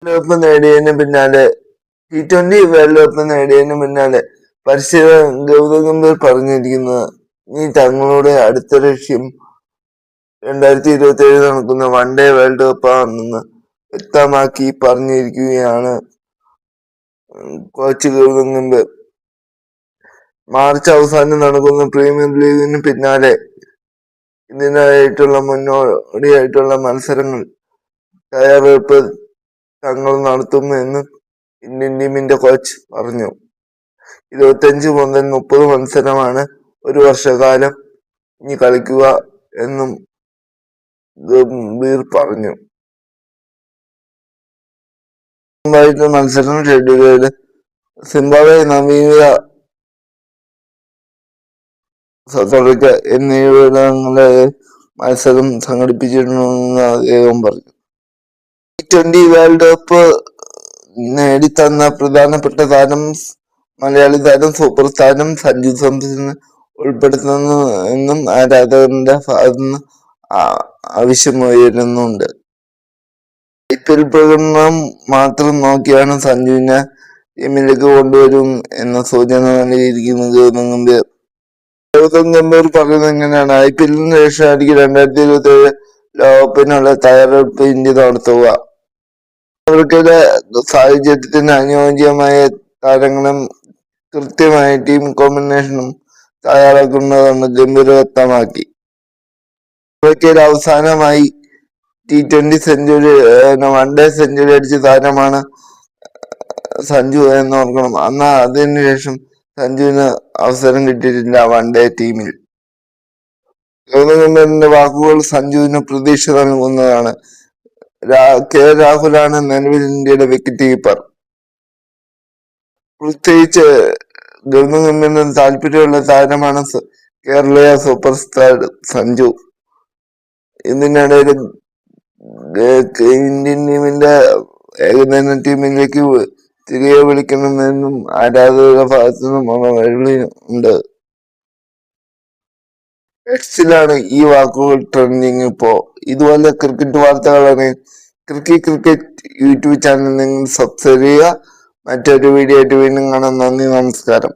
Cup നേടിയതിന് പിന്നാലെ T20 world cup നേടിയതിന് പിന്നാലെ പരിശീലകൻ ഗൗതം ഗംഭീർ പറഞ്ഞിരിക്കുന്നത് ഇനി തങ്ങളുടെ അടുത്ത ലക്ഷ്യം 2027 നടക്കുന്ന വൺഡേ വേൾഡ് കപ്പാണെന്ന് വ്യക്തമാക്കി പറഞ്ഞിരിക്കുകയാണ് കോച്ച് ഗൗതം ഗംഭീർ. മാർച്ച് അവസാനം നടക്കുന്ന പ്രീമിയർ ലീഗിന് പിന്നാലെ ഇതിനായിട്ടുള്ള മുന്നോടിയായിട്ടുള്ള മത്സരങ്ങൾ തയ്യാറെടുപ്പ് തങ്ങൾ നടത്തുമെന്ന് ഇന്ത്യൻ ടീമിന്റെ കോച്ച് പറഞ്ഞു. 25 മുതൽ 30 മത്സരമാണ് ഒരു വർഷക്കാലം ഇനി കളിക്കുക എന്നും ഗംഭീർ പറഞ്ഞു. മത്സരം ഷെഡ്യൂളിൽ സിംബാബ്വെ, നമീബിയ, സൗത്ത് ആഫ്രിക്ക എന്നിവിടങ്ങളിലെ മത്സരം സംഘടിപ്പിച്ചിട്ടുണ്ടെന്ന് അദ്ദേഹം പറഞ്ഞു. T20 വേൾഡ് കപ്പ് നേടിത്തന്ന പ്രധാനപ്പെട്ട താരം മലയാളി താരം സൂപ്പർ താരം സഞ്ജു സാംസണിനെ ഉൾപ്പെടുത്തുന്നു എന്നും ആരാധകരുടെ ഭാഗത്തുനിന്ന് ആവശ്യമുയരുന്നുണ്ട്. IPL പ്രകടനം മാത്രം നോക്കിയാണ് സഞ്ജുവിനെ ടീമിലേക്ക് കൊണ്ടുവരും എന്ന സൂചന നൽകിയിരിക്കുന്നു ഗൗതം ഗംഭീർ. ഗൗതം ഗംഭീർ പറയുന്നത് എങ്ങനെയാണ്? IPL-ന് ശേഷമായിരിക്കും 2027 ലോകകപ്പിനുള്ള തയ്യാറെടുപ്പ് ഇന്ത്യ നടത്തുക. അവർക്കുള്ള സാഹചര്യത്തിന് അനുയോജ്യമായ താരങ്ങളും കൃത്യമായ ടീം കോമ്പിനേഷനും തയ്യാറാക്കുന്നതെന്ന് ഗംഭീർ വ്യക്തമാക്കി. അവർക്കുള്ള അവസാനമായി T20 സെഞ്ചുറി, വൺഡേ സെഞ്ചുറി അടിച്ച താരമാണ് സഞ്ജു എന്ന് ഓർക്കണം. എന്നാൽ അതിനുശേഷം സഞ്ജുവിന് അവസരം കിട്ടിയിട്ടില്ല വൺഡേ ടീമിൽ. ഗൗതം ഗംഭീറിന്റെ വാക്കുകൾ സഞ്ജുവിന് പ്രതീക്ഷ നൽകുന്നതാണ്. കെ രാഹുലാണ് നിലവിൽ ഇന്ത്യയുടെ വിക്കറ്റ് കീപ്പർ. പ്രത്യേകിച്ച് ഗൗതം ഗംഭീറിന് താല്പര്യമുള്ള താരമാണ് കേരളീയ സൂപ്പർ സ്റ്റാർ സഞ്ജു. ഇതിനിടയിൽ ഇന്ത്യൻ ടീമിന്റെ ഏകദിന ടീമിലേക്ക് തിരികെ വിളിക്കണമെന്നും ആരാധകരുടെ ഭാഗത്തുനിന്നും ഉണ്ട്. എക്സിലാണ് ഈ വാക്കുകൾ ട്രെൻഡിങ് ഇപ്പോ. ഇതുപോലെ ക്രിക്കറ്റ് വാർത്തകളാണ് ക്രിക്കറ്റ് യൂട്യൂബ് ചാനൽ നിങ്ങൾ സബ്സ്ക്രൈബ് ചെയ്യുക. മറ്റൊരു വീഡിയോ ആയിട്ട് വീണ്ടും കാണാം. നന്ദി, നമസ്കാരം.